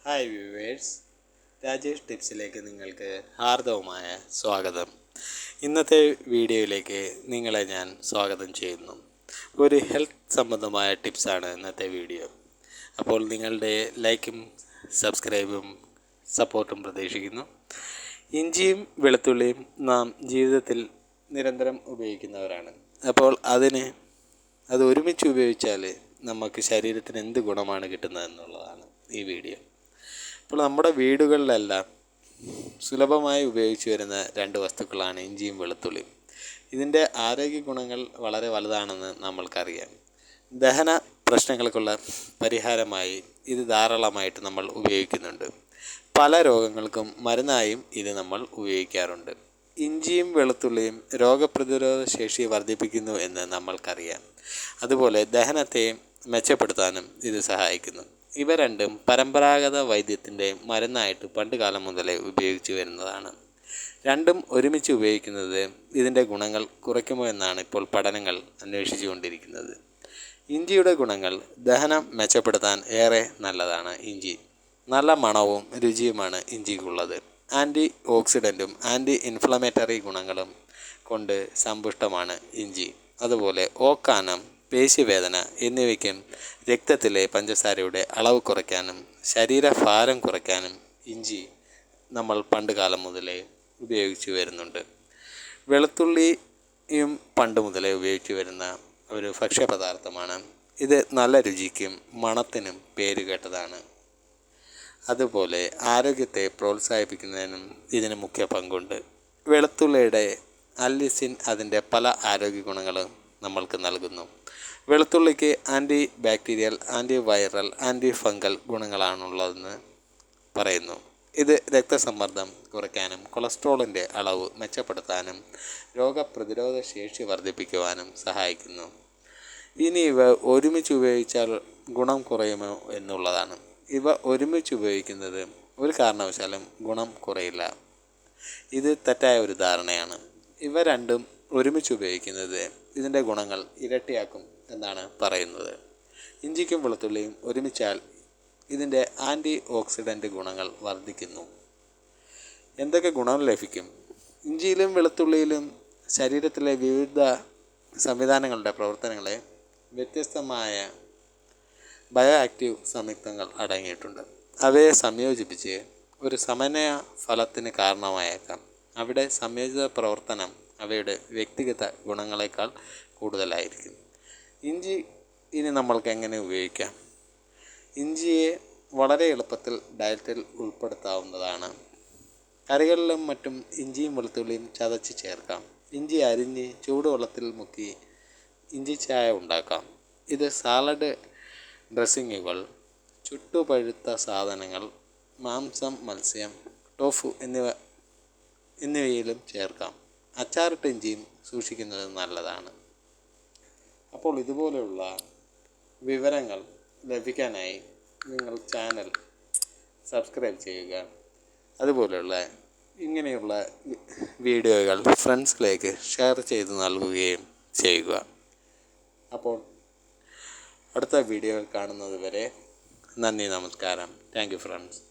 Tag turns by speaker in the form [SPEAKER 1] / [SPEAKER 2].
[SPEAKER 1] Hi viewers, Rajesh ടിപ്സിലേക്ക് നിങ്ങൾക്ക് ഹാർദവമായ സ്വാഗതം. ഇന്നത്തെ വീഡിയോയിലേക്ക് നിങ്ങളെ ഞാൻ സ്വാഗതം ചെയ്യുന്നു. ഒരു ഹെൽത്ത് സംബന്ധമായ ടിപ്സാണ് ഇന്നത്തെ വീഡിയോ. അപ്പോൾ നിങ്ങളുടെ ലൈക്കും സബ്സ്ക്രൈബും സപ്പോർട്ടും പ്രതീക്ഷിക്കുന്നു. ഇഞ്ചിയും വെളുത്തുള്ളിയും നാം ജീവിതത്തിൽ നിരന്തരം ഉപയോഗിക്കുന്നവരാണ്. അപ്പോൾ അത് ഒരുമിച്ച് ഉപയോഗിച്ചാൽ നമുക്ക് ശരീരത്തിന് എന്ത് ഗുണമാണ് കിട്ടുന്നതെന്നുള്ളതാണ് ഈ വീഡിയോ. അപ്പോൾ നമ്മുടെ വീടുകളിലെല്ലാം സുലഭമായി ഉപയോഗിച്ച് വരുന്ന രണ്ട് വസ്തുക്കളാണ് ഇഞ്ചിയും വെളുത്തുള്ളിയും. ഇതിൻ്റെ ആരോഗ്യ ഗുണങ്ങൾ വളരെ വലുതാണെന്ന് നമ്മൾക്കറിയാം. ദഹന പ്രശ്നങ്ങൾക്കുള്ള പരിഹാരമായി ഇത് ധാരാളമായിട്ട് നമ്മൾ ഉപയോഗിക്കുന്നുണ്ട്. പല രോഗങ്ങൾക്കും മരുന്നായും ഇത് നമ്മൾ ഉപയോഗിക്കാറുണ്ട്. ഇഞ്ചിയും വെളുത്തുള്ളിയും രോഗപ്രതിരോധ ശേഷി വർദ്ധിപ്പിക്കുന്നു എന്ന് നമ്മൾക്കറിയാം. അതുപോലെ ദഹനത്തെ മെച്ചപ്പെടുത്താനും ഇത് സഹായിക്കുന്നു. ഇവ രണ്ടും പരമ്പരാഗത വൈദ്യത്തിൻ്റെ മരുന്നായിട്ട് പണ്ട് കാലം മുതലേ ഉപയോഗിച്ചു വരുന്നതാണ്. രണ്ടും ഒരുമിച്ച് ഉപയോഗിക്കുന്നത് ഇതിൻ്റെ ഗുണങ്ങൾ കുറയ്ക്കുമോ എന്നാണ് ഇപ്പോൾ പഠനങ്ങൾ അന്വേഷിച്ചുകൊണ്ടിരിക്കുന്നത്. ഇഞ്ചിയുടെ ഗുണങ്ങൾ: ദഹനം മെച്ചപ്പെടുത്താൻ ഏറെ നല്ലതാണ് ഇഞ്ചി. നല്ല മണവും രുചിയുമാണ് ഇഞ്ചിക്കുള്ളത്. ആൻറ്റി ഓക്സിഡൻറ്റും ആൻറ്റി ഇൻഫ്ലമേറ്ററി ഗുണങ്ങളും കൊണ്ട് സമ്പുഷ്ടമാണ് ഇഞ്ചി. അതുപോലെ ഓക്കാനം, പേശിവേദന എന്നിവയ്ക്കും രക്തത്തിലെ പഞ്ചസാരയുടെ അളവ് കുറയ്ക്കാനും ശരീരഭാരം കുറയ്ക്കാനും ഇഞ്ചി നമ്മൾ പണ്ട് കാലം മുതലേ ഉപയോഗിച്ചു വരുന്നുണ്ട്. വെളുത്തുള്ളിയും പണ്ട് മുതലേ ഉപയോഗിച്ചു വരുന്ന ഒരു ഭക്ഷ്യപദാർത്ഥമാണ്. ഇത് നല്ല രുചിക്കും മണത്തിനും പേരുകേട്ടതാണ്. അതുപോലെ ആരോഗ്യത്തെ പ്രോത്സാഹിപ്പിക്കുന്നതിനും ഇതിന് മുഖ്യ പങ്കുണ്ട്. വെളുത്തുള്ളിയുടെ അല്ലിസിൻ അതിൻ്റെ പല ആരോഗ്യ ഗുണങ്ങളും നമ്മൾക്ക് നൽകുന്നു. വെളുത്തുള്ളിക്ക് anti bacterial, anti viral, anti fungal ഗുണങ്ങളാണുള്ളതെന്ന് പറയുന്നു. ഇത് രക്തസമ്മർദ്ദം കുറയ്ക്കാനും കൊളസ്ട്രോളിൻ്റെ അളവ് മെച്ചപ്പെടുത്താനും രോഗപ്രതിരോധ ശേഷി വർദ്ധിപ്പിക്കുവാനും സഹായിക്കുന്നു. ഇനി ഇവ ഒരുമിച്ച് ഉപയോഗിച്ചാൽ ഗുണം കുറയുമോ എന്നുള്ളതാണ്. ഇവ ഒരുമിച്ച് ഉപയോഗിക്കുന്നത് ഒരു കാരണവശാലും ഗുണം കുറയില്ല. ഇത് തെറ്റായ ഒരു ധാരണയാണ്. ഇവ രണ്ടും ഒരുമിച്ച് ഉപയോഗിക്കുന്നത് ഇതിൻ്റെ ഗുണങ്ങൾ ഇരട്ടിയാക്കും എന്നാണ് പറയുന്നത്. ഇഞ്ചിക്കും വെളുത്തുള്ളിയും ഒരുമിച്ചാൽ ഇതിൻ്റെ ആൻറ്റി ഓക്സിഡൻറ്റ് ഗുണങ്ങൾ വർദ്ധിക്കുന്നു. എന്തൊക്കെ ഗുണം ലഭിക്കും? ഇഞ്ചിയിലും വെളുത്തുള്ളിയിലും ശരീരത്തിലെ വിവിധ സംവിധാനങ്ങളുടെ പ്രവർത്തനങ്ങളെ വ്യത്യസ്തമായ ബയോ ആക്റ്റീവ് സംയുക്തങ്ങൾ അടങ്ങിയിട്ടുണ്ട്. അവയെ സംയോജിപ്പിച്ച് ഒരു സമന്വയ ഫലത്തിന് കാരണമായേക്കാം. അവിടെ സംയോജിത പ്രവർത്തനം അവയുടെ വ്യക്തിഗത ഗുണങ്ങളെക്കാൾ കൂടുതലായിരിക്കും. ഇഞ്ചി ഇനി നമ്മൾക്ക് എങ്ങനെ ഉപയോഗിക്കാം? ഇഞ്ചിയെ വളരെ എളുപ്പത്തിൽ ഡയറ്റിൽ ഉൾപ്പെടുത്താവുന്നതാണ്. കറികളിലും മറ്റും ഇഞ്ചിയും വെളുത്തുള്ളിയും ചതച്ച് ചേർക്കാം. ഇഞ്ചി അരിഞ്ഞ് ചൂടുവെള്ളത്തിൽ മുക്കി ഇഞ്ചി ചായ ഉണ്ടാക്കാം. ഇത് സാലഡ് ഡ്രസ്സിങ്ങുകൾ, ചുട്ടുപഴുത്ത സാധനങ്ങൾ, മാംസം, മത്സ്യം, ടോഫു എന്നിവയിലും ചേർക്കാം. അച്ചാറിട്ട് ഇഞ്ചിയും സൂക്ഷിക്കുന്നത് നല്ലതാണ്. അപ്പോൾ ഇതുപോലെയുള്ള വിവരങ്ങൾ ലഭിക്കാനായി നിങ്ങൾ ചാനൽ സബ്സ്ക്രൈബ് ചെയ്യുക. അതുപോലെയുള്ള ഇങ്ങനെയുള്ള വീഡിയോകൾ ഫ്രണ്ട്സിലേക്ക് ഷെയർ ചെയ്ത് നൽകുകയും ചെയ്യുക. അപ്പോൾ അടുത്ത വീഡിയോയിൽ കാണുന്നത് വരെ നന്ദി, നമസ്കാരം. Thank you friends.